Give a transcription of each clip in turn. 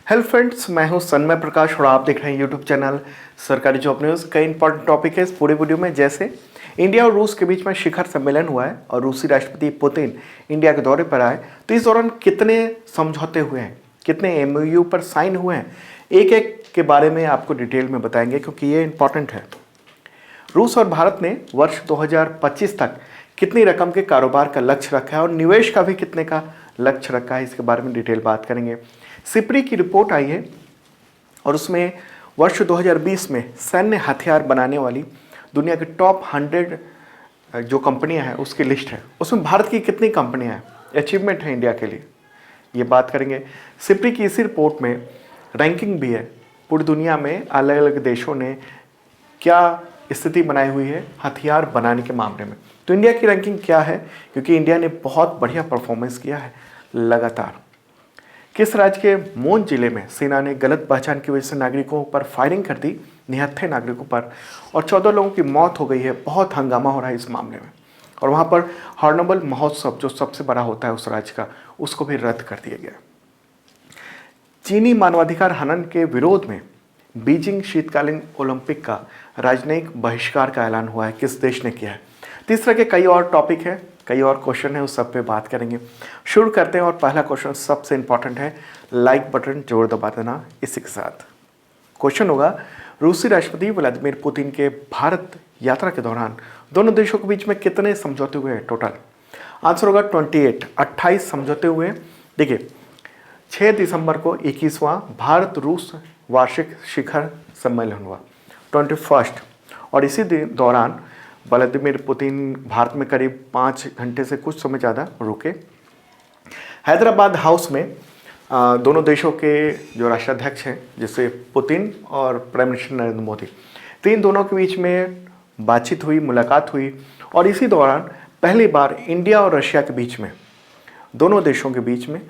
Hello friends, मैं हूं सन्मय प्रकाश और आप देख रहे हैं यूट्यूब चैनल सरकारी जॉब न्यूज़। कई इंपॉर्टेंट टॉपिक है इस पूरे वीडियो में, जैसे इंडिया और रूस के बीच में शिखर सम्मेलन हुआ है और रूसी राष्ट्रपति पुतिन इंडिया के दौरे पर आए, तो इस दौरान कितने समझौते हुए हैं, कितने एमओयू पर साइन हुए हैं, एक एक के बारे में आपको डिटेल में बताएंगे क्योंकि ये इंपॉर्टेंट है। रूस और भारत ने वर्ष 2025 तक कितनी रकम के कारोबार का लक्ष्य रखा है और निवेश का भी कितने का लक्ष्य रखा है, इसके बारे में डिटेल बात करेंगे। सिप्री की रिपोर्ट आई है और उसमें वर्ष 2020 में सैन्य हथियार बनाने वाली दुनिया के टॉप 100 जो कंपनियां हैं उसकी लिस्ट है। उसमें भारत की कितनी कंपनियां हैं, अचीवमेंट है इंडिया के लिए, ये बात करेंगे। सिप्री की इसी रिपोर्ट में रैंकिंग भी है, पूरी दुनिया में अलग अलग देशों ने क्या स्थिति बनाई हुई है हथियार बनाने के मामले में। तो इंडिया की रैंकिंग क्या है, क्योंकि इंडिया ने बहुत बढ़िया परफॉर्मेंस किया है लगातार। किस राज्य के मोन जिले में सेना ने गलत पहचान की वजह से नागरिकों पर फायरिंग कर दी, निहत्थे नागरिकों पर, और 14 लोगों की मौत हो गई है। बहुत हंगामा हो रहा है इस मामले में और वहाँ पर हॉर्नबिल महोत्सव जो सबसे बड़ा होता है उस राज्य का, उसको भी रद्द कर दिया गया। चीनी मानवाधिकार हनन के विरोध में बीजिंग शीतकालीन ओलंपिक का राजनयिक बहिष्कार का ऐलान हुआ है, किस देश ने किया है। तीसरा के कई और टॉपिक है, कई और क्वेश्चन है, उस सब पे बात करेंगे। शुरू करते हैं और पहला क्वेश्चन सबसे इंपॉर्टेंट है, लाइक बटन जोर दबा देना। इसी के साथ क्वेश्चन होगा, रूसी राष्ट्रपति व्लादिमीर पुतिन के भारत यात्रा के दौरान दोनों देशों के बीच में कितने समझौते हुए हैं टोटल। आंसर होगा 28 समझौते हुए। देखिए 6 दिसंबर को 21वां भारत रूस वार्षिक शिखर सम्मेलन हुआ 21, और इसी दौरान व्लादिमीर पुतिन भारत में करीब 5 घंटे से कुछ समय ज़्यादा रुके। हैदराबाद हाउस में दोनों देशों के जो राष्ट्राध्यक्ष हैं, जैसे पुतिन और प्राइम मिनिस्टर नरेंद्र मोदी, तो इन दोनों के बीच में बातचीत हुई, मुलाकात हुई। और इसी दौरान पहली बार इंडिया और रशिया के बीच में, दोनों देशों के बीच में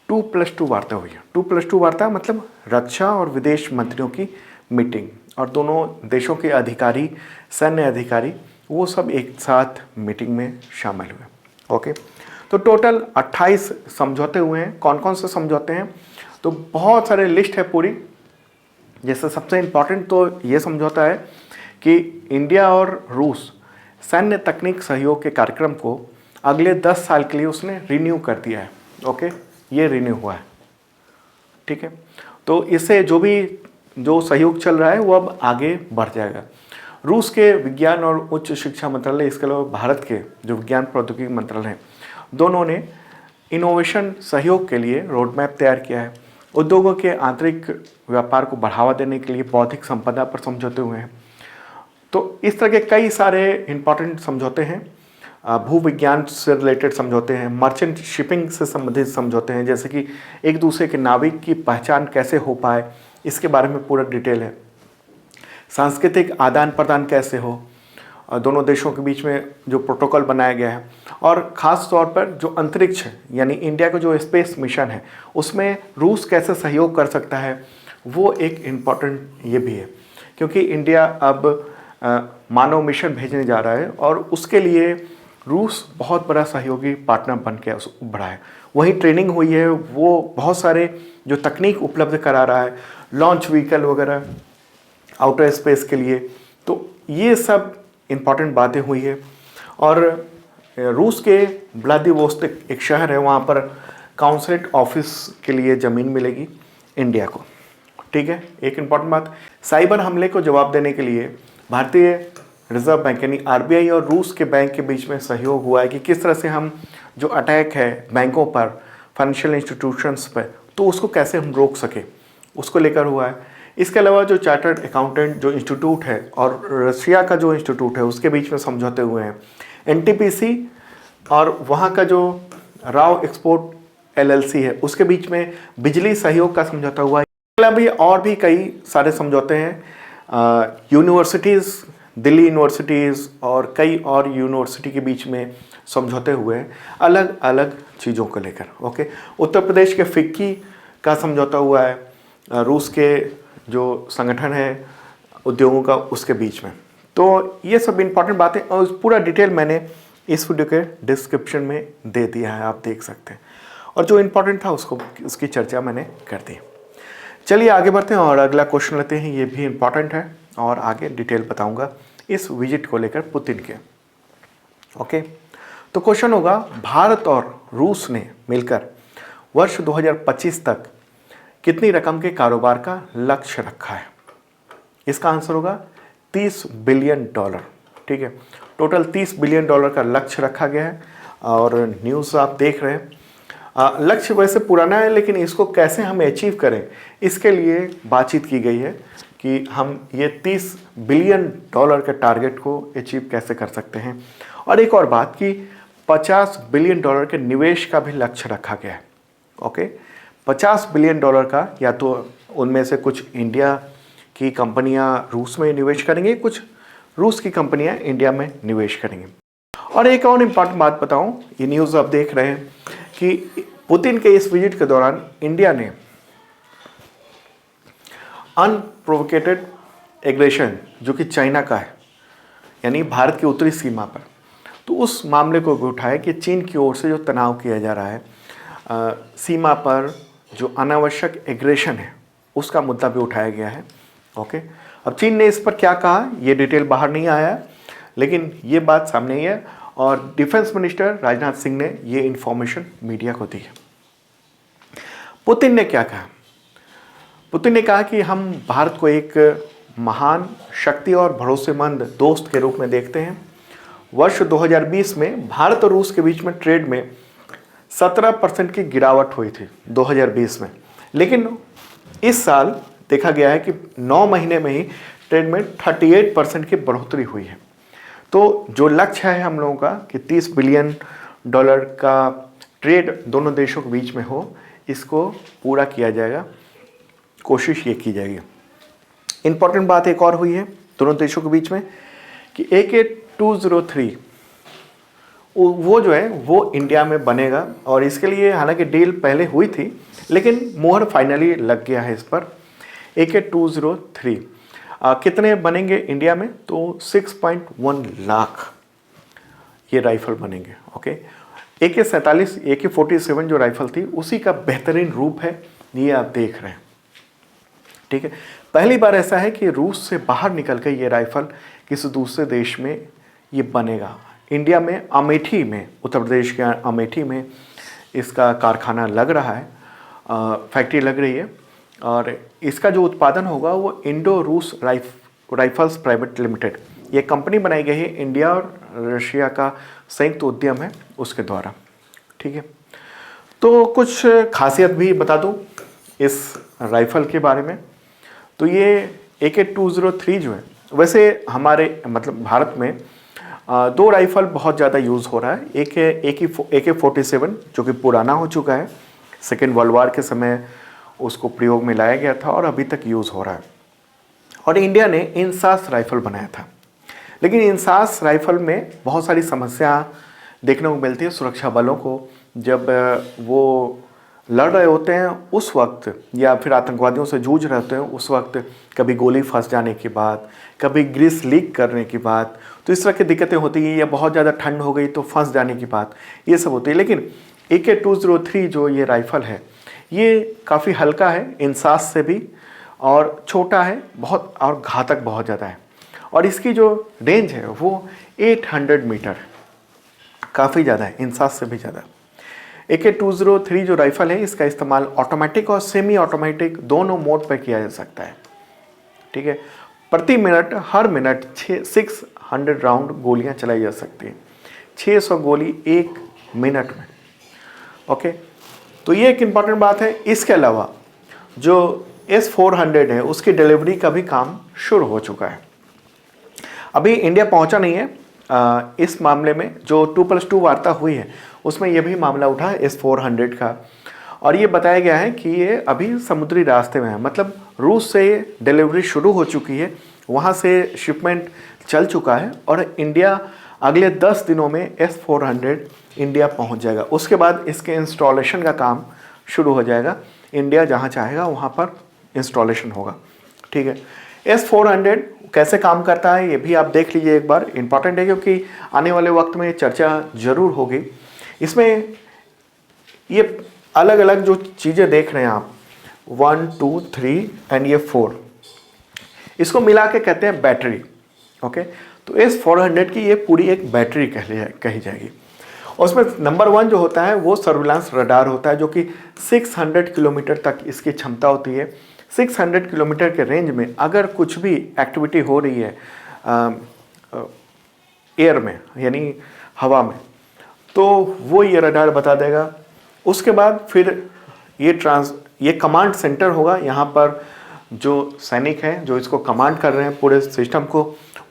2+2 वार्ता हुई है। 2+2 वार्ता मतलब रक्षा और विदेश मंत्रियों की मीटिंग, और दोनों देशों के अधिकारी, सैन्य अधिकारी, वो सब एक साथ मीटिंग में शामिल हुए। ओके, तो टोटल 28 समझौते हुए हैं। कौन कौन से समझौते हैं, तो बहुत सारे लिस्ट है पूरी। जैसे सबसे इम्पॉर्टेंट तो ये समझौता है कि इंडिया और रूस सैन्य तकनीक सहयोग के कार्यक्रम को अगले 10 साल के लिए उसने रिन्यू कर दिया है। ओके, ये रिन्यू हुआ है, ठीक है। तो इससे जो सहयोग चल रहा है वो अब आगे बढ़ जाएगा। रूस के विज्ञान और उच्च शिक्षा मंत्रालय, इसके अलावा भारत के जो विज्ञान प्रौद्योगिकी मंत्रालय हैं, दोनों ने इनोवेशन सहयोग के लिए रोड मैप तैयार किया है। उद्योगों के आंतरिक व्यापार को बढ़ावा देने के लिए बौद्धिक संपदा पर समझौते हुए हैं। तो इस तरह के कई सारे इंपॉर्टेंट समझौते हैं। भूविज्ञान से रिलेटेड समझौते हैं, मर्चेंट शिपिंग से संबंधित समझौते हैं, जैसे कि एक दूसरे के नाविक की पहचान कैसे हो पाए, इसके बारे में पूरा डिटेल है। सांस्कृतिक आदान प्रदान कैसे हो, दोनों देशों के बीच में जो प्रोटोकॉल बनाया गया है, और ख़ास तौर पर जो अंतरिक्ष है, यानी इंडिया का जो स्पेस मिशन है, उसमें रूस कैसे सहयोग कर सकता है, वो एक इम्पॉर्टेंट ये भी है। क्योंकि इंडिया अब मानव मिशन भेजने जा रहा है और उसके लिए रूस बहुत बड़ा सहयोगी पार्टनर बन के उभरा है। वही ट्रेनिंग हुई है, वो बहुत सारे जो तकनीक उपलब्ध करा रहा है, लॉन्च व्हीकल वगैरह आउटर स्पेस के लिए। तो ये सब इम्पॉर्टेंट बातें हुई है। और रूस के व्लादिवोस्तोक एक शहर है, वहाँ पर काउंसलेट ऑफिस के लिए ज़मीन मिलेगी इंडिया को, ठीक है। एक इम्पॉर्टेंट बात, साइबर हमले को जवाब देने के लिए भारतीय रिजर्व बैंक यानी आरबीआई और रूस के बैंक के बीच में सहयोग हुआ है कि किस तरह से हम जो अटैक है बैंकों पर, फाइनेंशियल इंस्टीट्यूशंस पर, तो उसको कैसे हम रोक सके, उसको लेकर हुआ है। इसके अलावा जो चार्टर्ड अकाउंटेंट जो इंस्टीट्यूट है और रशिया का जो इंस्टीट्यूट है, उसके बीच में समझौते हुए हैं। एनटीपीसी और वहाँ का जो राव एक्सपोर्ट एलएलसी है, उसके बीच में बिजली सहयोग का समझौता हुआ है। इसके अलावा भी और भी कई सारे समझौते हैं। यूनिवर्सिटीज़, दिल्ली यूनिवर्सिटीज़ और कई और यूनिवर्सिटी के बीच में समझौते हुए हैं अलग अलग चीज़ों को लेकर। ओके, उत्तर प्रदेश के फिक्की का समझौता हुआ है रूस के जो संगठन है उद्योगों का, उसके बीच में। तो ये सब इंपॉर्टेंट बातें और पूरा डिटेल मैंने इस वीडियो के डिस्क्रिप्शन में दे दिया है, आप देख सकते हैं। और जो इम्पोर्टेंट था उसकी चर्चा मैंने कर दी। चलिए आगे बढ़ते हैं और अगला क्वेश्चन लेते हैं, ये भी इम्पॉर्टेंट है और आगे डिटेल बताऊंगा इस विजिट को लेकर पुतिन के। ओके, तो क्वेश्चन होगा, भारत और रूस ने मिलकर वर्ष 2025 तक कितनी रकम के कारोबार का लक्ष्य रखा है? इसका आंसर होगा $30 बिलियन। ठीक है, टोटल $30 बिलियन का लक्ष्य रखा गया है और न्यूज़ आप देख रहे हैं। लक्ष्य वैसे पुराना है, लेकिन इसको कैसे हम अचीव करें इसके लिए बातचीत की गई है कि हम ये $30 बिलियन के टारगेट को अचीव कैसे कर सकते हैं। और एक और बात कि $50 बिलियन के निवेश का भी लक्ष्य रखा गया है। ओके, $50 बिलियन का, या तो उनमें से कुछ इंडिया की कंपनियां रूस में निवेश करेंगे, कुछ रूस की कंपनियां इंडिया में निवेश करेंगी। और एक और इम्पॉर्टेंट बात बताऊं, ये न्यूज़ आप देख रहे हैं कि पुतिन के इस विजिट के दौरान इंडिया ने अनप्रोवोकेटेड एग्रेशन जो कि चाइना का है, यानी भारत की उत्तरी सीमा पर, तो उस मामले को भी उठाया कि चीन की ओर से जो तनाव किया जा रहा है सीमा पर, जो अनावश्यक एग्रेशन है उसका मुद्दा भी उठाया गया है। ओके, अब चीन ने इस पर क्या कहा ये डिटेल बाहर नहीं आया, लेकिन ये बात सामने ही है और डिफेंस मिनिस्टर राजनाथ सिंह ने ये इन्फॉर्मेशन मीडिया को दी है। पुतिन ने क्या कहा? पुतिन ने कहा कि हम भारत को एक महान शक्ति और भरोसेमंद दोस्त के रूप में देखते हैं। वर्ष 2020 में भारत और रूस के बीच में ट्रेड में 17% की गिरावट हुई थी 2020 में, लेकिन इस साल देखा गया है कि 9 महीने में ही ट्रेड में 38% की बढ़ोतरी हुई है। तो जो लक्ष्य है हम लोगों का कि $30 बिलियन का ट्रेड दोनों देशों के बीच में हो, इसको पूरा किया जाएगा, कोशिश ये की जाएगी। इम्पॉर्टेंट बात एक और हुई है दोनों देशों के बीच में कि AK-203 वो जो है वो इंडिया में बनेगा और इसके लिए हालांकि डील पहले हुई थी, लेकिन मोहर फाइनली लग गया है इस पर। AK-203 कितने बनेंगे इंडिया में? तो 6.1 लाख ये राइफल बनेंगे। ओके, AK-47 जो राइफल थी उसी का बेहतरीन रूप है, ये आप देख रहे हैं। ठीक है, पहली बार ऐसा है कि रूस से बाहर निकल कर ये राइफल किसी दूसरे देश में ये बनेगा। इंडिया में अमेठी में, उत्तर प्रदेश के अमेठी में इसका कारखाना लग रहा है, फैक्ट्री लग रही है और इसका जो उत्पादन होगा वो इंडो रूस राइफल्स प्राइवेट लिमिटेड, ये कंपनी बनाई गई है, इंडिया और रशिया का संयुक्त उद्यम है उसके द्वारा। ठीक है, तो कुछ खासियत भी बता दूं इस राइफल के बारे में। तो ये AK-203 जो है, वैसे हमारे मतलब भारत में दो राइफल बहुत ज़्यादा यूज़ हो रहा है। एक है AK-47 जो कि पुराना हो चुका है, सेकेंड वर्ल्ड वार के समय उसको प्रयोग में लाया गया था और अभी तक यूज़ हो रहा है। और इंडिया ने इंसास राइफल बनाया था, लेकिन इंसास राइफल में बहुत सारी समस्या देखने को मिलती है सुरक्षा बलों को। जब वो लड़ रहे होते हैं उस वक्त, या फिर आतंकवादियों से जूझ रहे होते हैं उस वक्त, कभी गोली फंस जाने की बात, कभी ग्रीस लीक करने की बात, तो इस तरह की दिक्कतें होती हैं, या बहुत ज़्यादा ठंड हो गई तो फंस जाने की बात, ये सब होती है। लेकिन AK-203 जो ये राइफ़ल है ये काफ़ी हल्का है इंसास से भी, और छोटा है बहुत, और घातक बहुत ज़्यादा है। और इसकी जो रेंज है वो 800 मीटर, काफ़ी ज़्यादा है, इंसास से भी ज़्यादा। AK-203 जो राइफ़ल है इसका इस्तेमाल ऑटोमेटिक और सेमी ऑटोमेटिक दोनों मोड पर किया जा सकता है। ठीक है, प्रति मिनट, हर मिनट 600 राउंड गोलियां चलाई जा सकती हैं, 600 गोली 1 मिनट में। ओके, तो ये एक इम्पॉर्टेंट बात है। इसके अलावा जो S-400 है उसकी डिलीवरी का भी काम शुरू हो चुका है। अभी इंडिया पहुंचा नहीं है। इस मामले में जो 2+2 वार्ता हुई है उसमें यह भी मामला उठा है S-400 का, और ये बताया गया है कि ये अभी समुद्री रास्ते में है, मतलब रूस से डिलीवरी शुरू हो चुकी है, वहाँ से शिपमेंट चल चुका है और इंडिया अगले 10 दिनों में S-400 इंडिया पहुँच जाएगा। उसके बाद इसके इंस्टॉलेशन का काम शुरू हो जाएगा, इंडिया जहाँ चाहेगा वहाँ पर इंस्टॉलेशन होगा। ठीक है, S-400 कैसे काम करता है ये भी आप देख लीजिए एक बार, इम्पॉर्टेंट है क्योंकि आने वाले वक्त में चर्चा ज़रूर होगी। इसमें ये अलग अलग जो चीज़ें देख रहे हैं आप, 1 2 3 एंड ये 4, इसको मिला के कहते हैं बैटरी। ओके, तो S-400 की ये पूरी एक बैटरी कही जाएगी। उसमें नंबर 1 जो होता है वो सर्विलांस रडार होता है, जो कि 600 किलोमीटर तक इसकी क्षमता होती है। 600 किलोमीटर के रेंज में अगर कुछ भी एक्टिविटी हो रही है एयर में यानी हवा में, तो वो ये रडार बता देगा। उसके बाद फिर ये कमांड सेंटर होगा। यहाँ पर जो सैनिक हैं जो इसको कमांड कर रहे हैं पूरे सिस्टम को,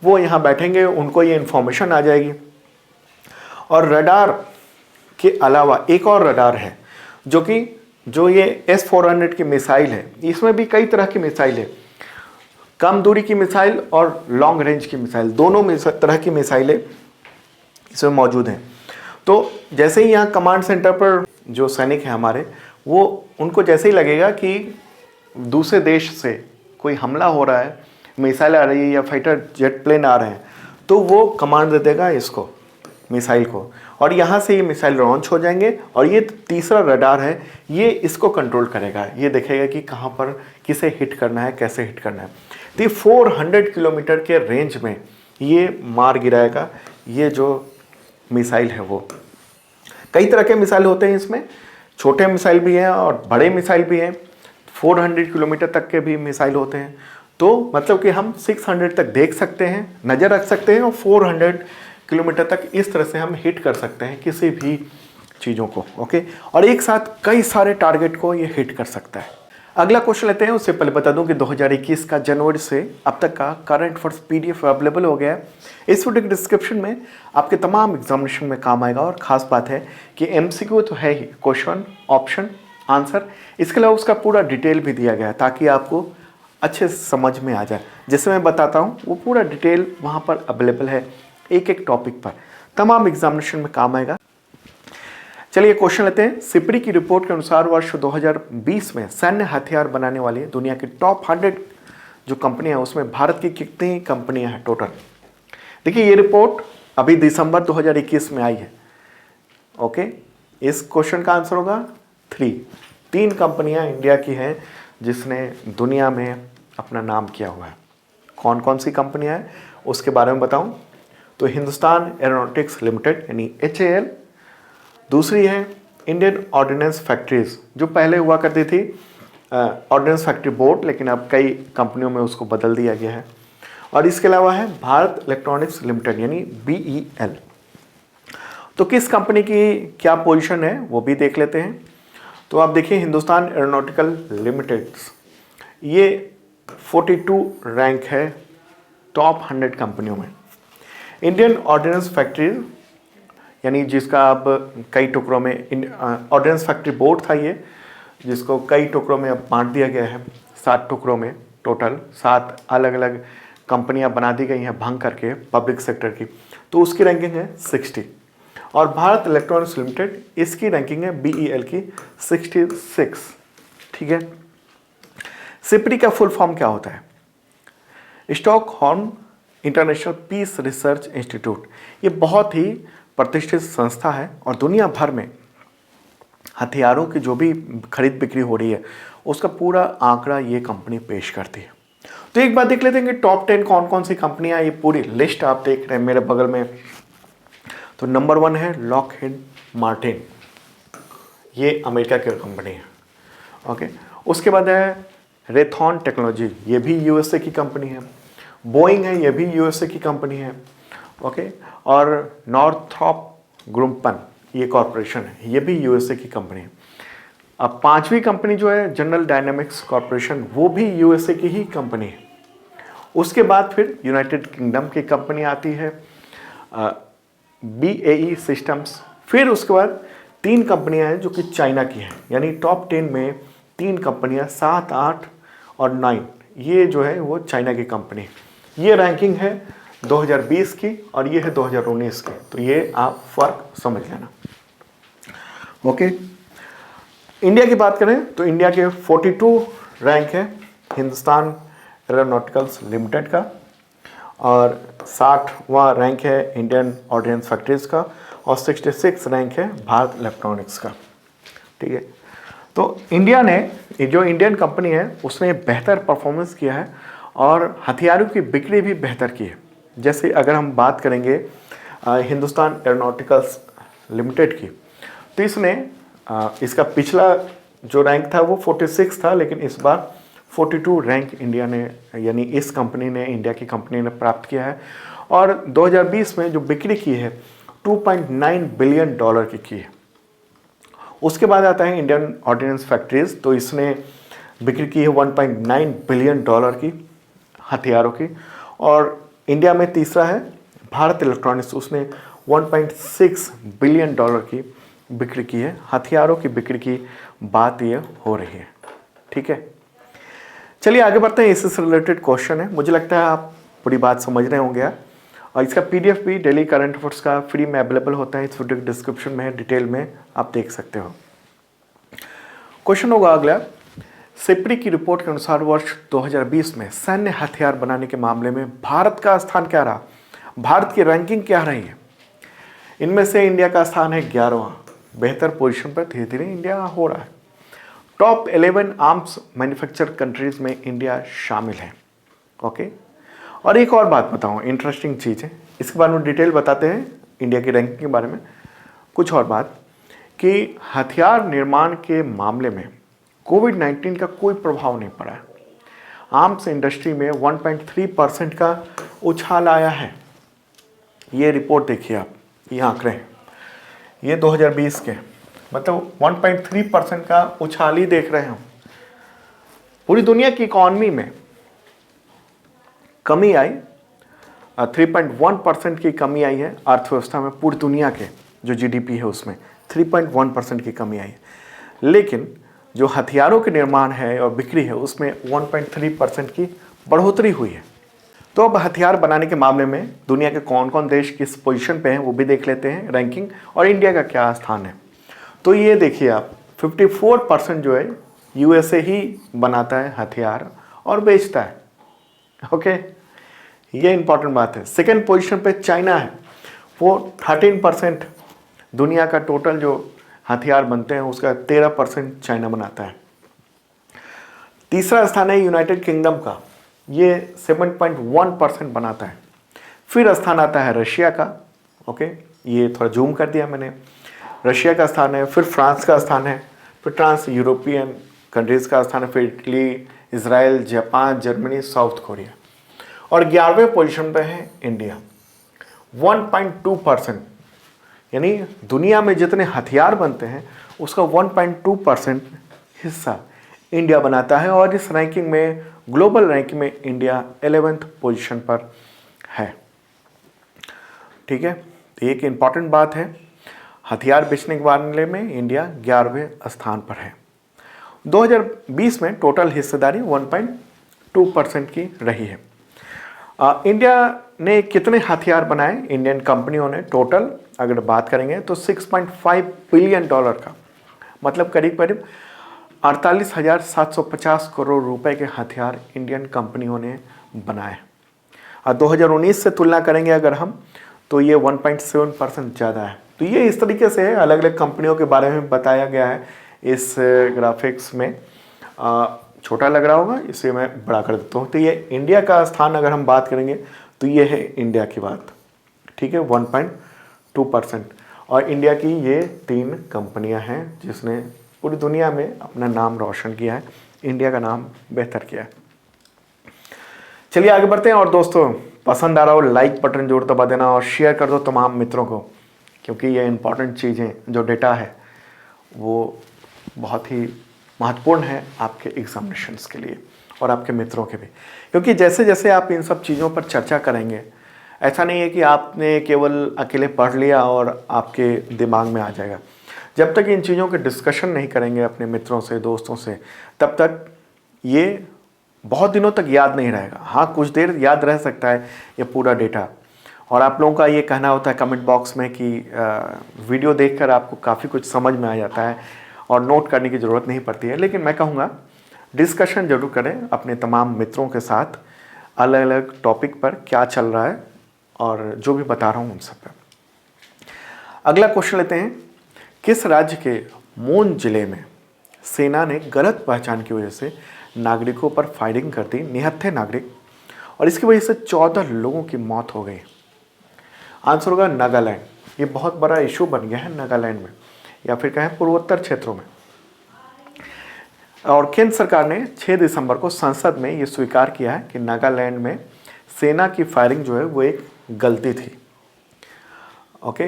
वो यहाँ बैठेंगे, उनको ये इन्फॉर्मेशन आ जाएगी। और रडार के अलावा एक और रडार है जो ये S-400 की मिसाइल है। इसमें भी कई तरह की मिसाइल है, कम दूरी की मिसाइल और लॉन्ग रेंज की मिसाइल, दोनों तरह की मिसाइलें इसमें मौजूद हैं। तो जैसे ही यहाँ कमांड सेंटर पर जो सैनिक हैं हमारे, वो उनको जैसे ही लगेगा कि दूसरे देश से कोई हमला हो रहा है, मिसाइल आ रही है या फाइटर जेट प्लेन आ रहे हैं, तो वो कमांड दे देगा इसको, मिसाइल को, और यहाँ से ये मिसाइल लॉन्च हो जाएंगे। और ये तीसरा रडार है, ये इसको कंट्रोल करेगा, ये देखेगा कि कहाँ पर किसे हिट करना है, कैसे हिट करना है। तो ये 400 किलोमीटर के रेंज में ये मार गिराएगा ये जो मिसाइल है। वो कई तरह के मिसाइल होते हैं इसमें, छोटे मिसाइल भी हैं और बड़े मिसाइल भी हैं, 400 किलोमीटर तक के भी मिसाइल होते हैं। तो मतलब कि हम 600 तक देख सकते हैं, नज़र रख सकते हैं, और 400 किलोमीटर तक इस तरह से हम हिट कर सकते हैं किसी भी चीज़ों को। ओके, और एक साथ कई सारे टारगेट को ये हिट कर सकता है। अगला क्वेश्चन लेते हैं। उससे पहले बता दूं कि 2021 का जनवरी से अब तक का करंट अफेयर्स PDF अवेलेबल हो गया है। इस वीडियो के डिस्क्रिप्शन में आपके तमाम एग्जामिनेशन में काम आएगा। और ख़ास बात है कि MCQ तो है ही, क्वेश्चन, ऑप्शन, आंसर, इसके अलावा उसका पूरा डिटेल भी दिया गया है ताकि आपको अच्छे से समझ में आ जाए। जैसे मैं बताता हूँ वो पूरा डिटेल वहाँ पर अवेलेबल है, एक एक टॉपिक पर, तमाम एग्जामिनेशन में काम आएगा। चलिए क्वेश्चन लेते हैं। सिपरी की रिपोर्ट के अनुसार वर्ष 2020 में सैन्य हथियार बनाने वाली दुनिया की टॉप 100 जो कंपनियां हैं उसमें भारत की कितनी कंपनियां हैं टोटल। देखिए ये रिपोर्ट अभी दिसंबर 2021 में आई है। ओके, इस क्वेश्चन का आंसर होगा 3 कंपनियां इंडिया की हैं जिसने दुनिया में अपना नाम किया हुआ है। कौन कौन सी कंपनियां हैं उसके बारे में बताऊं तो हिंदुस्तान एरोनॉटिक्स लिमिटेड यानी HAL, दूसरी है इंडियन ऑर्डिनेंस फैक्ट्रीज जो पहले हुआ करती थी ऑर्डिनेंस फैक्ट्री बोर्ड, लेकिन अब कई कंपनियों में उसको बदल दिया गया है। और इसके अलावा है भारत इलेक्ट्रॉनिक्स लिमिटेड यानी BEL। तो किस कंपनी की क्या पोजीशन है वो भी देख लेते हैं। तो आप देखिए हिंदुस्तान एरोनॉटिकल लिमिटेड ये 42 रैंक है टॉप 100 कंपनियों में। इंडियन ऑर्डिनेंस फैक्ट्री यानी जिसका अब कई टुकड़ों में ऑर्डिनेंस फैक्ट्री बोर्ड था ये, जिसको कई टुकड़ों में अब बांट दिया गया है, 7 टुकड़ों में, टोटल 7 अलग अलग कंपनियां बना दी गई हैं भंग करके पब्लिक सेक्टर की, तो उसकी रैंकिंग है 60। और भारत इलेक्ट्रॉनिक्स लिमिटेड इसकी रैंकिंग है BEL की 66। ठीक है। सिपरी का फुल फॉर्म क्या होता है? Stockholm International Peace Research Institute. ये बहुत ही प्रतिष्ठित संस्था है और दुनिया भर में हथियारों की जो भी खरीद बिक्री हो रही है उसका पूरा आंकड़ा ये कंपनी पेश करती है। तो एक बात देख लेते हैं कि टॉप 10 कौन कौन सी कंपनियां, ये पूरी लिस्ट आप देख रहे हैं मेरे बगल में। तो नंबर 1 है लॉकहीड मार्टिन, ये अमेरिका की कंपनी है। ओके, उसके बाद है रेथॉन टेक्नोलॉजी, ये भी USA की कंपनी है। बोइंग है, ये भी USA की कंपनी है। ओके, और नॉर्थरॉप ग्रुम्पन ये कॉरपोरेशन है, ये भी USA की कंपनी है। अब 5वीं कंपनी जो है जनरल डायनामिक्स कॉरपोरेशन, वो भी USA की ही कंपनी है। उसके बाद फिर यूनाइटेड किंगडम की कंपनी आती है BAE सिस्टम्स। फिर उसके बाद 3 कंपनियां हैं जो कि चाइना की हैं, यानी टॉप 10 में 3 कंपनियां 7, 8 और 9 ये जो है वो चाइना की कंपनी। ये रैंकिंग है 2020 की और ये है 2019 की, तो ये आप फर्क समझ लेना। ओके, इंडिया की बात करें तो इंडिया के 42 रैंक है हिंदुस्तान एरोनॉटिकल्स लिमिटेड का, और 60वां रैंक है इंडियन ऑर्डिनेंस फैक्ट्रीज का, और 66 रैंक है भारत इलेक्ट्रॉनिक्स का। ठीक है, तो इंडिया ने, जो इंडियन कंपनी है उसने बेहतर परफॉर्मेंस किया है और हथियारों की बिक्री भी बेहतर की है। जैसे अगर हम बात करेंगे हिंदुस्तान एरोनॉटिकल्स लिमिटेड की, तो इसने इसका पिछला जो रैंक था वो 46 था, लेकिन इस बार 42 रैंक इंडिया ने, यानी इस कंपनी ने, इंडिया की कंपनी ने प्राप्त किया है। और 2020 में जो बिक्री की है 2.9 बिलियन डॉलर की है। उसके बाद आता है इंडियन ऑर्डिनेंस फैक्ट्रीज, तो इसने बिक्री की है 1.9 बिलियन डॉलर की हथियारों की। और इंडिया में तीसरा है भारत इलेक्ट्रॉनिक्स, उसने 1.6 बिलियन डॉलर की बिक्री की है। हथियारों की बिक्री की बात ये हो रही है। ठीक है, चलिए आगे बढ़ते हैं। इससे रिलेटेड क्वेश्चन है, मुझे लगता है आप पूरी बात समझ रहे होंगे आप। और इसका पीडीएफ भी डेली करंट अफेयर्स का फ्री में अवेलेबल होता है, इस वीडियो के डिस्क्रिप्शन में है, डिटेल में आप देख सकते हो। क्वेश्चन होगा अगला, सिप्री की रिपोर्ट के अनुसार वर्ष 2020 में सैन्य हथियार बनाने के मामले में भारत का स्थान क्या रहा, भारत की रैंकिंग क्या रही है। इनमें से इंडिया का स्थान है 11वां, बेहतर पोजीशन पर धीरे धीरे इंडिया हो रहा है। टॉप 11 आर्म्स मैन्युफैक्चर कंट्रीज में इंडिया शामिल है। ओके, और एक और बात बताऊं, इंटरेस्टिंग चीज़ है, इसके बारे में डिटेल बताते हैं इंडिया की रैंकिंग के बारे में। कुछ और बात कि हथियार निर्माण के मामले में कोविड-19 का कोई प्रभाव नहीं पड़ा है। आर्म्स इंडस्ट्री में 1.3% का उछाल आया है। ये रिपोर्ट देखिए आप, ये आंकड़े हैं, ये 2020 के, मतलब 1.3% का उछाल ही देख रहे हैं हम। पूरी दुनिया की इकॉनमी में कमी आई, 3.1% की कमी आई है अर्थव्यवस्था में। पूरी दुनिया के जो जीडीपी है उसमें 3.1% की कमी आई है, लेकिन जो हथियारों के निर्माण है और बिक्री है उसमें 1.3% की बढ़ोतरी हुई है। तो अब हथियार बनाने के मामले में दुनिया के कौन कौन देश किस पोजीशन पे हैं वो भी देख लेते हैं, रैंकिंग, और इंडिया का क्या स्थान है। तो ये देखिए आप, 54% जो है यूएसए ही बनाता है हथियार और बेचता है। ओके, ये इंपॉर्टेंट बात है। सेकेंड पोजीशन पे चाइना है, वो 13%, दुनिया का टोटल जो हथियार बनते हैं उसका 13% चाइना बनाता है। तीसरा स्थान है यूनाइटेड किंगडम का, ये 7.1% बनाता है। फिर स्थान आता है रशिया का। ओके, ये थोड़ा जूम कर दिया मैंने, रशिया का स्थान है। फिर फ्रांस का स्थान है, फिर ट्रांस यूरोपियन कंट्रीज़ का स्थान है, फिर Italy, Israel, Japan, Germany, south Korea. और 11वें पोजीशन पे है इंडिया, 1.2%, यानी दुनिया में जितने हथियार बनते हैं उसका 1.2% हिस्सा इंडिया बनाता है। और इस रैंकिंग में, ग्लोबल रैंकिंग में, इंडिया 11th पोजीशन पर है। ठीक है, तो एक इम्पॉर्टेंट बात है, हथियार बेचने के मामले में इंडिया 11वें स्थान पर है। 2020 में टोटल हिस्सेदारी 1.2% की रही है। इंडिया ने कितने हथियार बनाए इंडियन कंपनियों ने टोटल अगर बात करेंगे तो 6.5 बिलियन डॉलर का, मतलब करीब करीब 48,750 करोड़ रुपए के हथियार इंडियन कंपनियों ने बनाए। 2019 से तुलना करेंगे अगर हम, तो ये 1.7% ज़्यादा है। तो ये इस तरीके से अलग अलग कंपनियों के बारे में बताया गया है इस ग्राफिक्स में। छोटा लग रहा होगा, इसे मैं बड़ा कर देता हूँ। तो ये इंडिया का स्थान अगर हम बात करेंगे तो ये है इंडिया की बात। ठीक है, 1.2%। और इंडिया की ये 3 कंपनियां हैं जिसने पूरी दुनिया में अपना नाम रोशन किया है, इंडिया का नाम बेहतर किया है। चलिए आगे बढ़ते हैं। और दोस्तों, पसंद आ रहा हो लाइक बटन जरूर दबा देना और शेयर कर दो तमाम मित्रों को, क्योंकि ये इंपॉर्टेंट चीज़ें, जो डेटा है वो बहुत ही महत्वपूर्ण है आपके एग्जामिनेशंस के लिए और आपके मित्रों के भी। क्योंकि जैसे जैसे आप इन सब चीज़ों पर चर्चा करेंगे, ऐसा नहीं है कि आपने केवल अकेले पढ़ लिया और आपके दिमाग में आ जाएगा। जब तक इन चीज़ों के डिस्कशन नहीं करेंगे अपने मित्रों से, दोस्तों से, तब तक ये बहुत दिनों तक याद नहीं रहेगा। हाँ, कुछ देर याद रह सकता है ये पूरा डेटा। और आप लोगों का ये कहना होता है कमेंट बॉक्स में कि वीडियो देखकर आपको काफ़ी कुछ समझ में आ जाता है और नोट करने की ज़रूरत नहीं पड़ती है। लेकिन मैं कहूँगा डिस्कशन जरूर करें अपने तमाम मित्रों के साथ, अलग अलग टॉपिक पर क्या चल रहा है और जो भी बता रहा हूँ उन सब पर। अगला क्वेश्चन लेते हैं, किस राज्य के मोन जिले में सेना ने गलत पहचान की वजह से नागरिकों पर फायरिंग कर दी, निहत्थे नागरिक, और इसकी वजह से 14 लोगों की मौत हो गई। आंसर होगा नागालैंड। ये बहुत बड़ा इशू बन गया है नागालैंड में, या फिर कहें पूर्वोत्तर क्षेत्रों में। और केंद्र सरकार ने 6 दिसंबर को संसद में ये स्वीकार किया है कि नागालैंड में सेना की फायरिंग जो है वो एक गलती थी। ओके,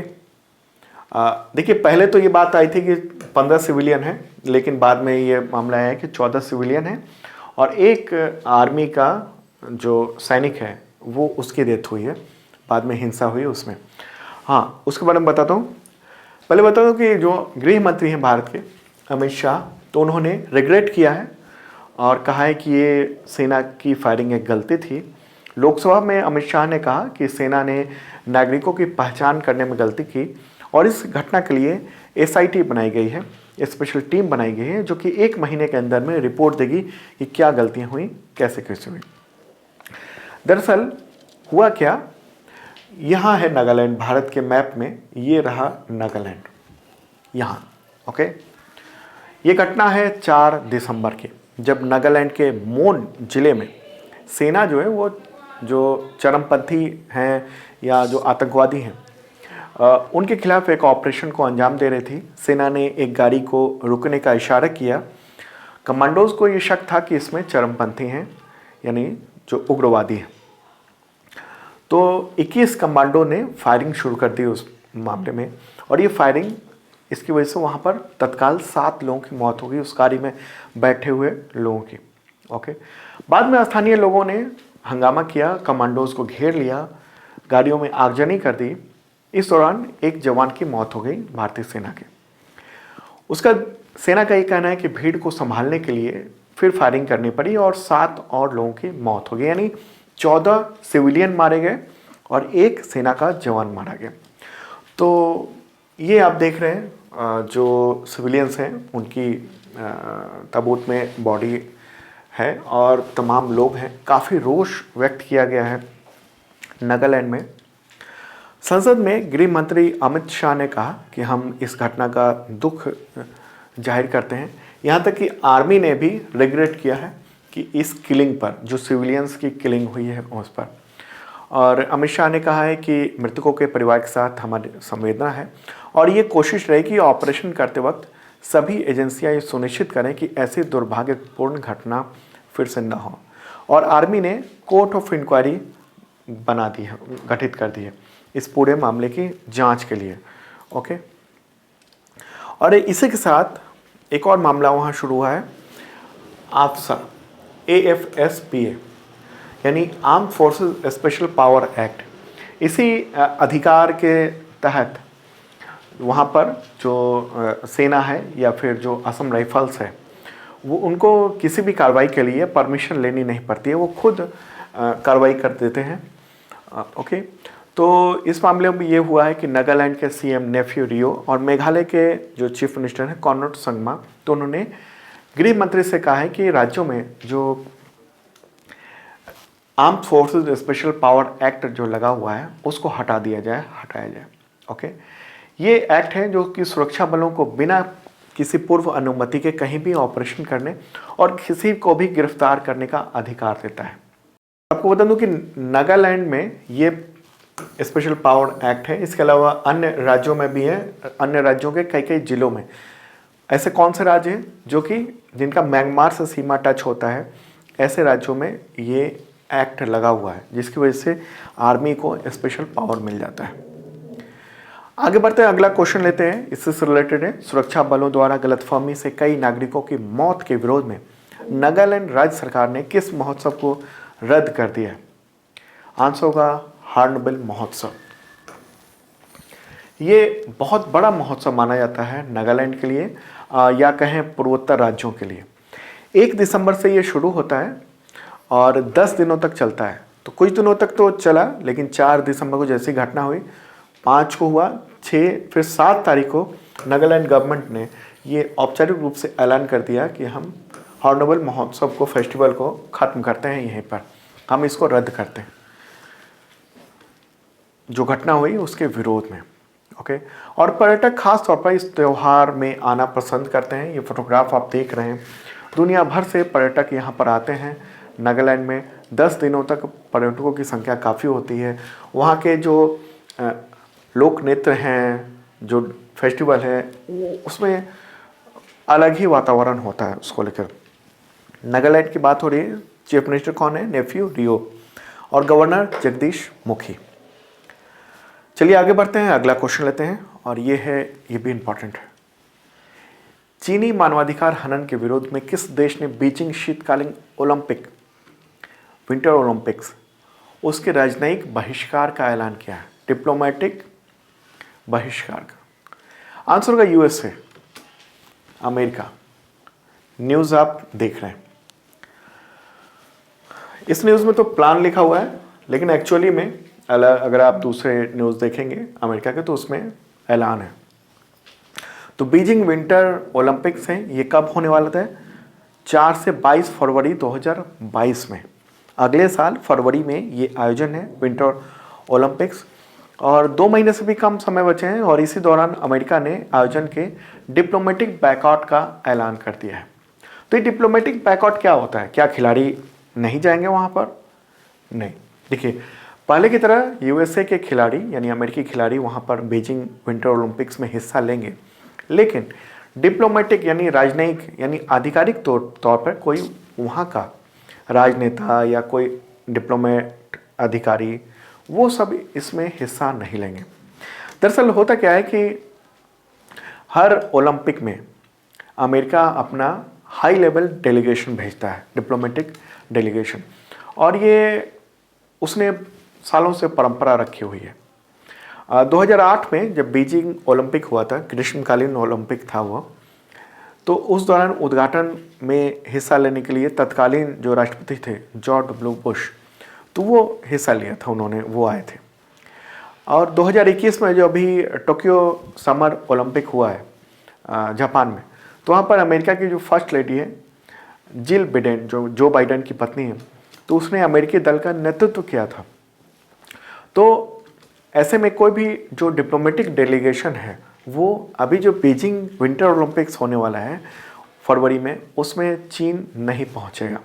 देखिए पहले तो ये बात आई थी कि 15 सिविलियन हैं, लेकिन बाद में ये मामला आया है कि 14 सिविलियन हैं और एक आर्मी का जो सैनिक है वो उसकी डेथ हुई है, बाद में हिंसा हुई उसमें। हाँ, उसके बारे में बताता हूँ। पहले बता दूँ कि जो गृह मंत्री हैं भारत के अमित शाह, तो उन्होंने रिग्रेट किया है और कहा है कि ये सेना की फायरिंग एक गलती थी। लोकसभा में अमित शाह ने कहा कि सेना ने नागरिकों की पहचान करने में गलती की और इस घटना के लिए SIT बनाई गई है, स्पेशल टीम बनाई गई है, जो कि 1 महीने के अंदर में रिपोर्ट देगी कि क्या गलतियां हुई, कैसे कैसे हुई। दरअसल हुआ क्या, यहाँ है नागालैंड, भारत के मैप में ये रहा नागालैंड यहाँ। ओके, ये घटना है 4 दिसंबर की, जब नागालैंड के मोन जिले में सेना जो है वो जो चरमपंथी हैं या जो आतंकवादी हैं उनके खिलाफ एक ऑपरेशन को अंजाम दे रही थी। सेना ने एक गाड़ी को रुकने का इशारा किया। कमांडोज को ये शक था कि इसमें चरमपंथी हैं, यानी जो उग्रवादी हैं। तो 21 कमांडो ने फायरिंग शुरू कर दी उस मामले में, और ये फायरिंग, इसकी वजह से वहाँ पर तत्काल 7 लोगों की मौत हो गई, उस गाड़ी में बैठे हुए लोगों की। ओके, बाद में स्थानीय लोगों ने हंगामा किया, कमांडोज को घेर लिया, गाड़ियों में आगजनी कर दी। इस दौरान एक जवान की मौत हो गई भारतीय सेना के। उसका सेना का ये कहना है कि भीड़ को संभालने के लिए फिर फायरिंग करनी पड़ी और 7 और लोगों की मौत हो गई, यानी 14 सिविलियन मारे गए और 1 सेना का जवान मारा गया। तो ये आप देख रहे हैं जो सिविलियंस हैं उनकी ताबूत में बॉडी है और तमाम लोग हैं। काफ़ी रोष व्यक्त किया गया है नागालैंड में। संसद में गृह मंत्री अमित शाह ने कहा कि हम इस घटना का दुख जाहिर करते हैं। यहाँ तक कि आर्मी ने भी रिग्रेट किया है कि इस किलिंग पर, जो सिविलियंस की किलिंग हुई है उस पर। और अमित शाह ने कहा है कि मृतकों के परिवार के साथ हमारी संवेदना है और ये कोशिश रहे कि ऑपरेशन करते वक्त सभी एजेंसियां ये सुनिश्चित करें कि ऐसी दुर्भाग्यपूर्ण घटना फिर से न हो। और आर्मी ने कोर्ट ऑफ इंक्वायरी बना दी है, गठित कर दी है इस पूरे मामले की जांच के लिए। ओके, और इसी के साथ एक और मामला वहाँ शुरू हुआ है, AFSPA, AFSPA यानी arm forces special power act. इसी अधिकार के तहत वहाँ पर जो सेना है या फिर जो असम राइफल्स है, वो उनको किसी भी कार्रवाई के लिए परमिशन लेनी नहीं पड़ती है, वो खुद कार्रवाई कर देते हैं। ओके, तो इस मामले में ये हुआ है कि नागालैंड के CM नेफ्यू रियो और मेघालय के जो चीफ मिनिस्टर हैं कॉनराड संगमा, तो उन्होंने गृह मंत्री से कहा है कि राज्यों में जो arm forces special power act जो लगा हुआ है उसको हटाया जाए। ओके, ये एक्ट है जो कि सुरक्षा बलों को बिना किसी पूर्व अनुमति के कहीं भी ऑपरेशन करने और किसी को भी गिरफ्तार करने का अधिकार देता है। आपको बता दूं कि नागालैंड में ये स्पेशल पावर एक्ट है, इसके अलावा अन्य राज्यों में भी है, अन्य राज्यों के कई जिलों में। ऐसे कौन से राज्य हैं जो कि जिनका म्यांमार से सीमा टच होता है, ऐसे राज्यों में ये एक्ट लगा हुआ है, जिसकी वजह से आर्मी को स्पेशल पावर मिल जाता है। आगे बढ़ते हैं, अगला क्वेश्चन लेते हैं, इससे रिलेटेड है। सुरक्षा बलों द्वारा गलतफहमी से कई नागरिकों की मौत के विरोध में नागालैंड राज्य सरकार ने किस महोत्सव को रद्द कर दिया है? आंसर होगा हॉर्नबिल महोत्सव। ये बहुत बड़ा महोत्सव माना जाता है नागालैंड के लिए या कहें पूर्वोत्तर राज्यों के लिए। 1 दिसंबर से ये शुरू होता है और 10 दिनों तक चलता है। तो कुछ दिनों तक तो चला, लेकिन 4 दिसंबर को जैसी घटना हुई, 5 को हुआ, 6 फिर 7 तारीख को नागालैंड गवर्नमेंट ने ये औपचारिक रूप से ऐलान कर दिया कि हम हॉर्नबिल महोत्सव को, फेस्टिवल को ख़त्म करते हैं, यहीं पर हम इसको रद्द करते हैं, जो घटना हुई उसके विरोध में। ओके। और पर्यटक खास तौर पर इस त्यौहार में आना पसंद करते हैं। ये फोटोग्राफ आप देख रहे हैं, दुनिया भर से पर्यटक यहाँ पर आते हैं। नागालैंड में 10 दिनों तक पर्यटकों की संख्या काफ़ी होती है। वहाँ के जो लोक नृत्य हैं, जो फेस्टिवल है, उसमें अलग ही वातावरण होता है उसको लेकर। नागालैंड की बात हो रही है। चीफ मिनिस्टर कौन है? नेफ्यू रियो। और गवर्नर जगदीश मुखी। चलिए आगे बढ़ते हैं, अगला क्वेश्चन लेते हैं और ये भी इंपॉर्टेंट है। चीनी मानवाधिकार हनन के विरोध में किस देश ने बीजिंग शीतकालीन ओलंपिक, विंटर ओलंपिक्स, उसके राजनयिक बहिष्कार का ऐलान किया है? डिप्लोमेटिक बहिष्कार का आंसर होगा यूएसए, अमेरिका। न्यूज़ आप देख रहे हैं। इस न्यूज़ में तो प्लान लिखा हुआ है, लेकिन एक्चुअली में अगर आप दूसरे न्यूज़ देखेंगे अमेरिका के, तो उसमें ऐलान है। तो बीजिंग विंटर ओलंपिक्स हैं, ये कब होने वाला था? 4 से 22 फरवरी 2022 में। अगले साल फरवरी में ये आयोजन है, विंटर ओलंपिक्स। और 2 महीने से भी कम समय बचे हैं और इसी दौरान अमेरिका ने आयोजन के डिप्लोमेटिक बैकआउट का ऐलान कर दिया है। तो ये डिप्लोमेटिक बैकआउट क्या होता है? क्या खिलाड़ी नहीं जाएंगे वहाँ पर? नहीं। देखिए, पहले की तरह यूएसए के खिलाड़ी यानी अमेरिकी खिलाड़ी वहाँ पर बीजिंग विंटर ओलंपिक्स में हिस्सा लेंगे, लेकिन डिप्लोमेटिक यानी राजनयिक यानी आधिकारिक तौर पर कोई वहाँ का राजनेता या कोई डिप्लोमेट अधिकारी, वो सब इसमें हिस्सा नहीं लेंगे। दरअसल होता क्या है कि हर ओलंपिक में अमेरिका अपना हाई लेवल डेलीगेशन भेजता है, डिप्लोमेटिक डेलीगेशन, और ये उसने सालों से परंपरा रखी हुई है। 2008 में जब बीजिंग ओलंपिक हुआ था, ग्रीष्मकालीन ओलंपिक था वो, तो उस दौरान उद्घाटन में हिस्सा लेने के लिए तत्कालीन जो राष्ट्रपति थे जॉर्ज डब्ल्यू बुश, तो वो हिस्सा लिया था उन्होंने, वो आए थे। और 2021 में जो अभी टोक्यो समर ओलंपिक हुआ है जापान में, तो वहाँ पर अमेरिका की जो फर्स्ट लेडी है जिल बिडेन, जो बाइडेन की पत्नी है, तो उसने अमेरिकी दल का नेतृत्व किया था। तो ऐसे में कोई भी जो डिप्लोमेटिक डेलीगेशन है, वो अभी जो बीजिंग विंटर ओलंपिक्स होने वाला है फरवरी में, उसमें चीन नहीं पहुंचेगा।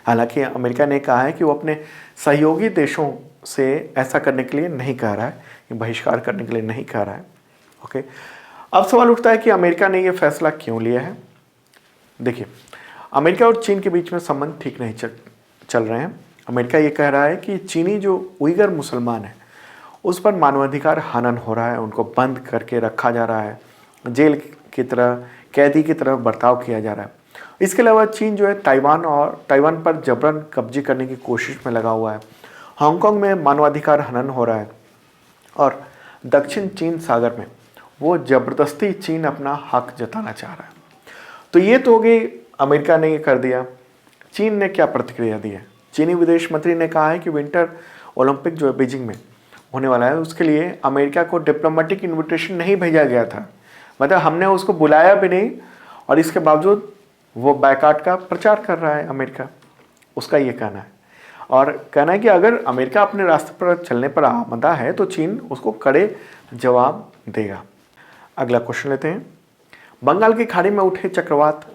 हालांकि अमेरिका ने कहा है कि वो अपने सहयोगी देशों से ऐसा करने के लिए नहीं कह रहा है, बहिष्कार करने के लिए नहीं कह रहा है। ओके, अब सवाल उठता है कि अमेरिका ने ये फैसला क्यों लिया है। देखिए, अमेरिका और चीन के बीच में संबंध ठीक नहीं चल रहे हैं। अमेरिका ये कह रहा है कि चीनी जो उइगर मुसलमान है, उस पर मानवाधिकार हनन हो रहा है, उनको बंद करके रखा जा रहा है, जेल की तरह, कैदी की तरह बर्ताव किया जा रहा है। इसके अलावा चीन जो है ताइवान पर जबरन कब्जे करने की कोशिश में लगा हुआ है। हांगकांग में मानवाधिकार हनन हो रहा है और दक्षिण चीन सागर में वो ज़बरदस्ती चीन अपना हक जताना चाह रहा है। तो ये तो हो गई, अमेरिका ने ये कर दिया। चीन ने क्या प्रतिक्रिया दी है? चीनी विदेश मंत्री ने कहा है कि विंटर ओलंपिक जो है बीजिंग में होने वाला है, उसके लिए अमेरिका को डिप्लोमेटिक इन्विटेशन नहीं भेजा गया था। मतलब हमने उसको बुलाया भी नहीं, और इसके बावजूद वो बैकआउट का प्रचार कर रहा है अमेरिका, उसका ये कहना है। और कहना है कि अगर अमेरिका अपने रास्ते पर चलने पर आमदा है तो चीन उसको कड़े जवाब देगा। अगला क्वेश्चन लेते हैं। बंगाल की खाड़ी में उठे चक्रवात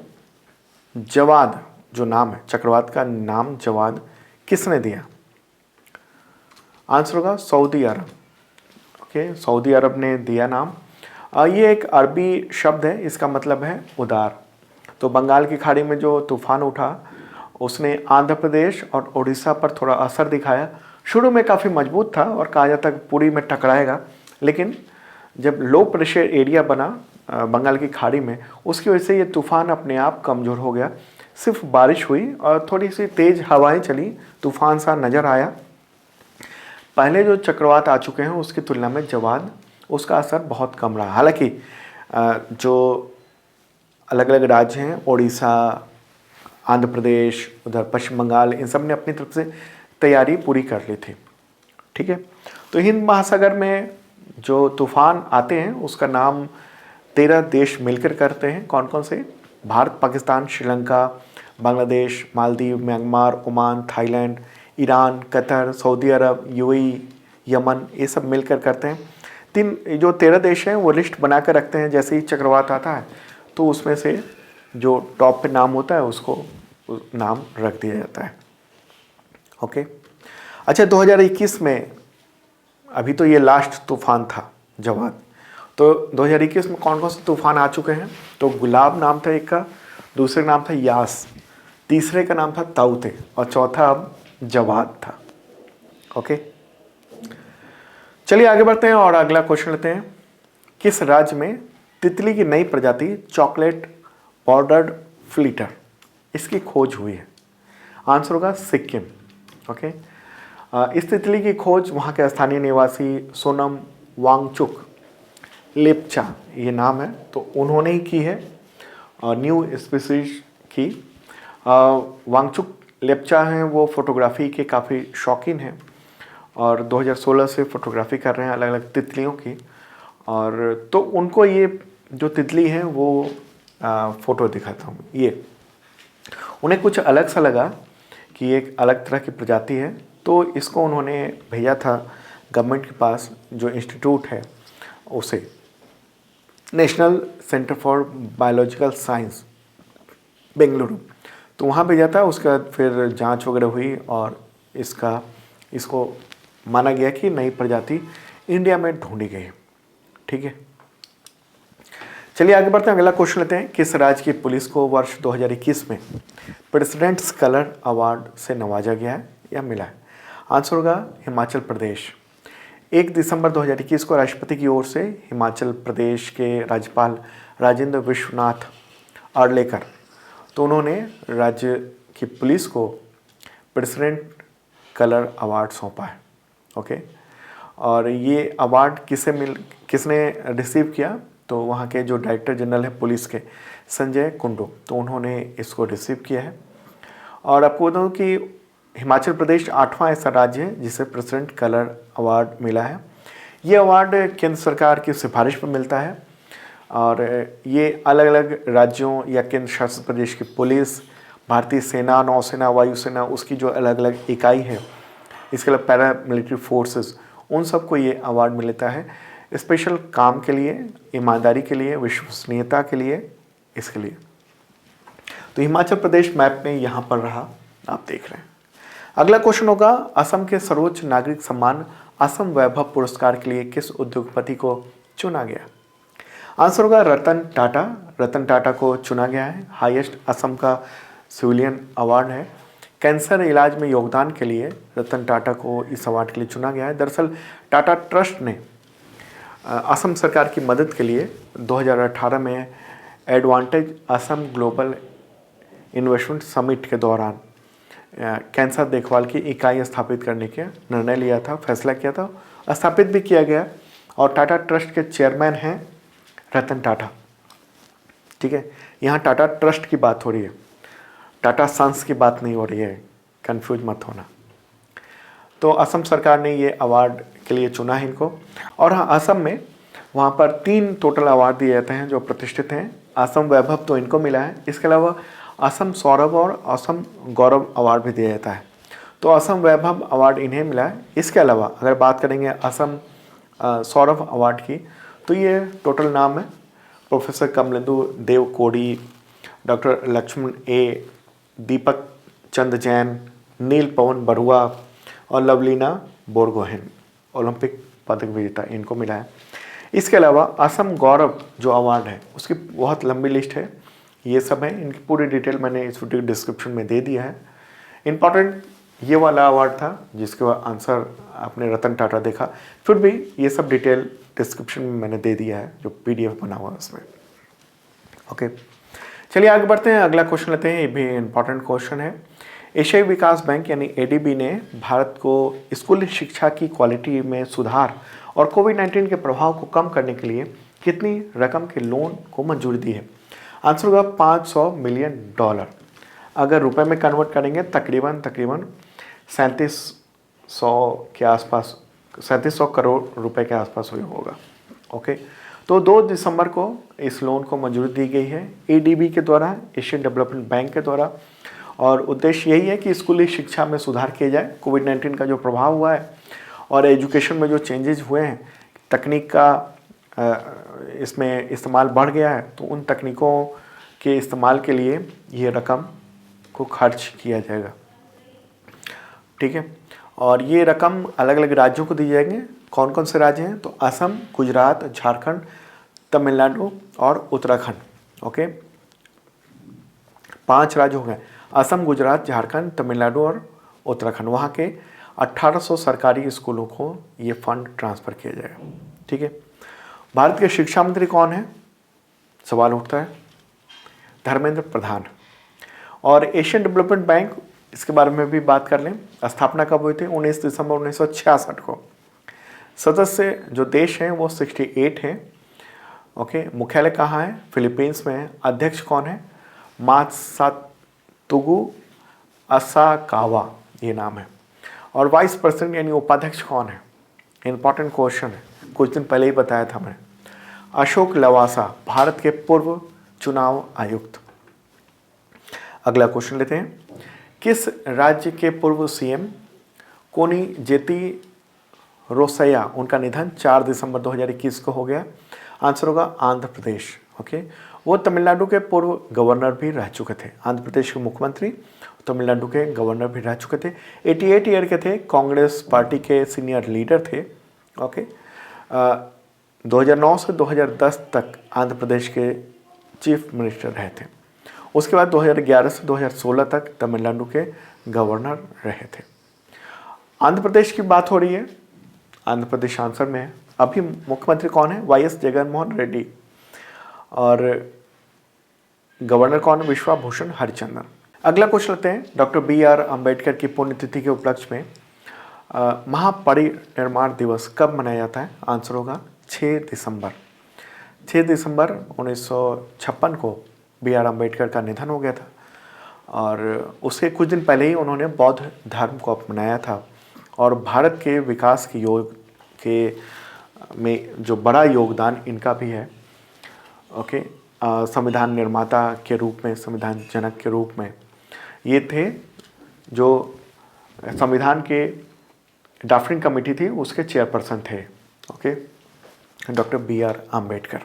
जवाद, जो नाम है चक्रवात का नाम जवाद, किसने दिया? आंसर होगा सऊदी अरब। ओके, सऊदी अरब ने दिया नाम। ये एक अरबी शब्द है, इसका मतलब है उदार। तो बंगाल की खाड़ी में जो तूफान उठा, उसने आंध्र प्रदेश और उड़ीसा पर थोड़ा असर दिखाया। शुरू में काफ़ी मजबूत था और कहा जाता है पूरी में टकराएगा, लेकिन जब लो प्रेशर एरिया बना बंगाल की खाड़ी में, उसकी वजह से ये तूफान अपने आप कमज़ोर हो गया। सिर्फ बारिश हुई और थोड़ी सी तेज़ हवाएं चली, तूफान सा नज़र आया। पहले जो चक्रवात आ चुके हैं उसकी तुलना में जवाद, उसका असर बहुत कम रहा। हालांकि जो अलग अलग राज्य हैं, उड़ीसा, आंध्र प्रदेश, उधर पश्चिम बंगाल, इन सब ने अपनी तरफ से तैयारी पूरी कर ली थी। ठीक है, तो हिंद महासागर में जो तूफ़ान आते हैं उसका नाम 13 देश मिलकर करते हैं। कौन कौन से? Bharat, Pakistan, Sri Lanka, Bangladesh, Maldives, Myanmar, Oman, Thailand, Iran, Qatar, Saudi Arab, UAE, Yemen, ये सब मिलकर करते हैं। जो 13 देश हैं वो लिस्ट बना कर रखते हैं, जैसे ही चक्रवात आता है तो उसमें से जो टॉप पे नाम होता है उसको नाम रख दिया जाता है। ओके, अच्छा 2021 में, अभी तो ये लास्ट तूफान था जवाद, तो 2021 में कौन कौन से तूफान आ चुके हैं? तो गुलाब नाम था एक का, दूसरे का नाम था यास, तीसरे का नाम था ताउते और चौथा अब जवाद था। ओके, चलिए आगे बढ़ते हैं और अगला क्वेश्चन लेते हैं। किस राज्य में तितली की नई प्रजाति चॉकलेट बॉर्डर्ड फ्लीटर, इसकी खोज हुई है? आंसर होगा सिक्किम। ओके, इस तितली की खोज वहाँ के स्थानीय निवासी सोनम वांगचुक लेप्चा, ये नाम है, तो उन्होंने ही की है, न्यू स्पीसीज की। वांगचुक लेप्चा हैं, वो फोटोग्राफी के काफ़ी शौकीन हैं और 2016 से फोटोग्राफी कर रहे हैं अलग अलग तितलियों की। और तो उनको ये जो तितली है वो फ़ोटो दिखाता हूँ, ये उन्हें कुछ अलग सा लगा कि एक अलग तरह की प्रजाति है, तो इसको उन्होंने भेजा था गवर्नमेंट के पास, जो इंस्टीट्यूट है उसे, national centre for biological science Bengaluru, तो वहाँ भेजा था। उसके बाद फिर जांच वगैरह हुई और इसको माना गया कि नई प्रजाति इंडिया में ढूंढी गई। ठीक है, चलिए आगे बढ़ते हैं, अगला क्वेश्चन लेते हैं। किस राज्य की पुलिस को वर्ष 2021 में प्रेसिडेंट्स कलर अवार्ड से नवाजा गया है या मिला है? आंसर होगा हिमाचल प्रदेश। 1 दिसंबर 2021 को राष्ट्रपति की ओर से हिमाचल प्रदेश के राज्यपाल राजेंद्र विश्वनाथ आर्लेकर, तो उन्होंने राज्य की पुलिस को प्रेसिडेंट कलर अवार्ड सौंपा है। ओके, और ये अवार्ड किसने रिसीव किया? तो वहाँ के जो डायरेक्टर जनरल है पुलिस के, संजय कुंडू, तो उन्होंने इसको रिसीव किया है। और आपको बताऊँ कि हिमाचल प्रदेश 8वां ऐसा राज्य है जिसे प्रेसिडेंट कलर अवार्ड मिला है। ये अवार्ड केंद्र सरकार की सिफारिश पर मिलता है और ये अलग अलग राज्यों या केंद्र शासित प्रदेश की पुलिस, भारतीय सेना, नौसेना, वायुसेना, उसकी जो अलग अलग इकाई है, इसके अलावा पैरा मिलिट्री फोर्सेस, उन सबको ये अवार्ड मिलता है स्पेशल काम के लिए, ईमानदारी के लिए, विश्वसनीयता के लिए, इसके लिए। तो हिमाचल प्रदेश मैप में यहाँ पर रहा, आप देख रहे हैं। अगला क्वेश्चन होगा, असम के सर्वोच्च नागरिक सम्मान असम वैभव पुरस्कार के लिए किस उद्योगपति को चुना गया? आंसर होगा रतन टाटा। रतन टाटा को चुना गया है, हाईएस्ट असम का सिविलियन अवार्ड है। कैंसर इलाज में योगदान के लिए रतन टाटा को इस अवार्ड के लिए चुना गया है। दरअसल टाटा ट्रस्ट ने असम सरकार की मदद के लिए 2018 में advantage Assam global investment summit के दौरान कैंसर देखभाल की इकाई स्थापित करने का निर्णय लिया था, फैसला किया था, स्थापित भी किया गया। और टाटा ट्रस्ट के चेयरमैन हैं रतन टाटा। ठीक है, यहाँ टाटा ट्रस्ट की बात हो रही है, टाटा सन्स की बात नहीं हो रही है, कंफ्यूज मत होना। तो असम सरकार ने ये अवार्ड के लिए चुना है इनको। और हाँ, असम में वहाँ पर 3 टोटल अवार्ड दिए जाते हैं जो प्रतिष्ठित हैं। असम वैभव तो इनको मिला है, इसके अलावा असम सौरभ और असम गौरव अवार्ड भी दिया जाता है। तो असम वैभव अवार्ड इन्हें मिला है। इसके अलावा अगर बात करेंगे असम सौरभ अवार्ड की, तो ये टोटल नाम है प्रोफेसर कमलेंदु देव कोड़ी, डॉक्टर लक्ष्मण ए, दीपक चंद जैन, नील पवन बरुआ और लवलीना बोरगोहेन, ओलंपिक पदक विजेता, इनको मिला है। इसके अलावा असम गौरव जो अवार्ड है उसकी बहुत लंबी लिस्ट है, ये सब है, इनकी पूरी डिटेल मैंने इस वीडियो डिस्क्रिप्शन में दे दिया है। इम्पॉर्टेंट ये वाला अवार्ड था जिसके आंसर आपने रतन टाटा देखा, फिर भी ये सब डिटेल डिस्क्रिप्शन में मैंने दे दिया है, जो PDF बना हुआ है उसमें। ओके, चलिए आगे बढ़ते हैं, अगला क्वेश्चन लेते हैं। ये भी इम्पॉर्टेंट क्वेश्चन है। एशियाई विकास बैंक यानी ADB ने भारत को स्कूली शिक्षा की क्वालिटी में सुधार और कोविड-19 के प्रभाव को कम करने के लिए कितनी रकम के लोन को मंजूरी दी है? आंसर होगा $500 मिलियन। अगर रुपए में कन्वर्ट करेंगे तकरीबन 3700 के आसपास, 3700 करोड़ रुपए के आसपास होगा। ओके, तो 2 दिसंबर को इस लोन को मंजूरी दी गई है ADB के द्वारा, एशियन डेवलपमेंट बैंक के द्वारा। और उद्देश्य यही है कि स्कूली शिक्षा में सुधार किया जाए। कोविड-19 का जो प्रभाव हुआ है और एजुकेशन में जो चेंजेस हुए हैं, तकनीक का इसमें इस्तेमाल बढ़ गया है, तो उन तकनीकों के इस्तेमाल के लिए ये रकम को खर्च किया जाएगा। ठीक है, और ये रकम अलग अलग राज्यों को दी जाएंगे। कौन कौन से राज्य हैं? तो असम, गुजरात, झारखंड, तमिलनाडु और उत्तराखंड। ओके, 5 राज्य हो गए, असम, गुजरात, झारखंड, तमिलनाडु और उत्तराखंड। वहाँ के 1800 सरकारी स्कूलों को ये फंड ट्रांसफ़र किया जाएगा। ठीक है, भारत के शिक्षा मंत्री कौन है? सवाल उठता है, धर्मेंद्र प्रधान। और एशियन डेवलपमेंट बैंक, इसके बारे में भी बात कर लें। स्थापना कब हुई थी? 19 दिसंबर 1966 को। सदस्य जो देश हैं वो 68 हैं। ओके, मुख्यालय कहाँ है? फिलीपींस में है। अध्यक्ष कौन है? मात्सुतोगु असाकावा, ये नाम है। और वाइस प्रेसिडेंट यानी उपाध्यक्ष कौन है? इंपॉर्टेंट क्वेश्चन है, कुछ दिन पहले ही बताया था मैंने। अशोक लवासा, भारत के पूर्व चुनाव आयुक्त। अगला क्वेश्चन लेते हैं, किस राज्य के पूर्व सीएम कोनिजेती रोसैया, उनका निधन 4 दिसंबर 2021 को हो गया? आंसर होगा आंध्र प्रदेश। ओके, वो तमिलनाडु के पूर्व गवर्नर भी रह चुके थे। आंध्र प्रदेश के मुख्यमंत्री, तमिलनाडु के गवर्नर भी रह चुके थे। 88 ईयर के थे, कांग्रेस पार्टी के सीनियर लीडर थे। ओके, 2009 से 2010 तक आंध्र प्रदेश के चीफ मिनिस्टर रहे थे। उसके बाद 2011 से 2016 तक तमिलनाडु के गवर्नर रहे थे। आंध्र प्रदेश की बात हो रही है, आंध्र प्रदेश आंसर में है। अभी मुख्यमंत्री कौन है? वाईएस जगनमोहन रेड्डी। और गवर्नर कौन है? विश्वभूषण हरिचंदन। अगला क्वेश्चन लेते हैं, डॉक्टर BR अम्बेडकर की पुण्यतिथि के उपलक्ष्य में महापरिनिर्वाण दिवस कब मनाया जाता है? आंसर होगा 6 दिसंबर। 6 दिसंबर 1956 को BR अम्बेडकर का निधन हो गया था, और उसके कुछ दिन पहले ही उन्होंने बौद्ध धर्म को अपनाया था। और भारत के विकास के योग के में जो बड़ा योगदान इनका भी है। ओके, संविधान निर्माता के रूप में, संविधान जनक के रूप में ये थे, जो संविधान के ड्राफ्टिंग कमेटी थी उसके चेयरपर्सन थे। Okay, doctor BR Ambedkar.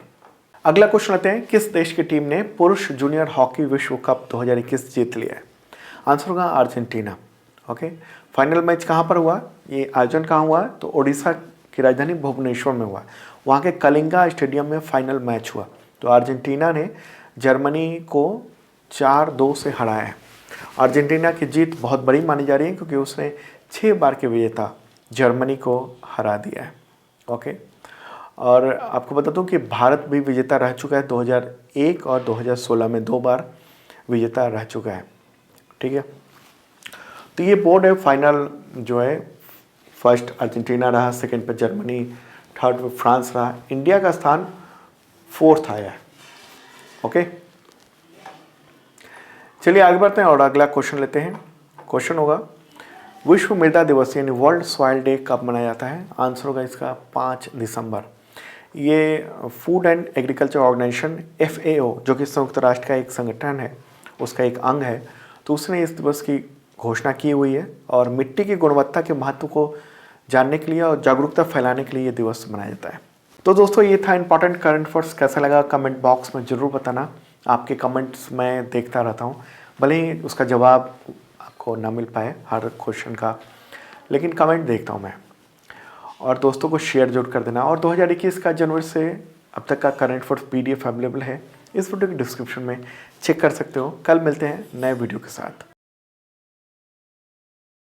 अगला क्वेश्चन लेते हैं, किस देश की टीम ने पुरुष जूनियर हॉकी विश्व कप 2021 जीत लिया है? आंसर होगा अर्जेंटीना। ओके, फाइनल मैच कहाँ पर हुआ? ये आयोजन कहाँ हुआ? तो उड़ीसा की राजधानी भुवनेश्वर में हुआ। वहाँ के कलिंगा स्टेडियम में फाइनल मैच हुआ। तो अर्जेंटीना ने जर्मनी को 4-2 से हराया है। अर्जेंटीना की जीत बहुत बड़ी मानी जा रही है, क्योंकि उसने 6 बार के विजेता जर्मनी को हरा दिया है। ओके, और आपको बता दूं कि भारत भी विजेता रह चुका है, 2001 और 2016 में 2 बार विजेता रह चुका है। ठीक है, तो ये बोर्ड है। फाइनल जो है, फर्स्ट अर्जेंटीना रहा, सेकंड पे जर्मनी, थर्ड पे फ्रांस रहा। इंडिया का स्थान 4th आया है। ओके, चलिए आगे बढ़ते हैं और अगला क्वेश्चन लेते हैं। क्वेश्चन होगा, विश्व मृदा दिवस यानी वर्ल्ड सॉइल डे कब मनाया जाता है? आंसर होगा इसका 5 दिसंबर। ये Food and Agriculture Organization FAO, जो कि संयुक्त राष्ट्र का एक संगठन है, उसका एक अंग है, तो उसने इस दिवस की घोषणा की हुई है। और मिट्टी की गुणवत्ता के महत्व को जानने के लिए और जागरूकता फैलाने के लिए ये दिवस मनाया जाता है। तो दोस्तों, ये था इंपॉर्टेंट करंट अफेयर्स। कैसा लगा कमेंट बॉक्स में ज़रूर बताना। आपके कमेंट्स मैं देखता रहता हूँ, भले ही उसका जवाब आपको ना मिल पाए हर क्वेश्चन का, लेकिन कमेंट देखता हूँ मैं। और दोस्तों को शेयर जरूर कर देना। और 2021 का जनवरी से अब तक का करंट अफेयर्स PDF अवेलेबल है, इस वीडियो के डिस्क्रिप्शन में चेक कर सकते हो। कल मिलते हैं नए वीडियो के साथ।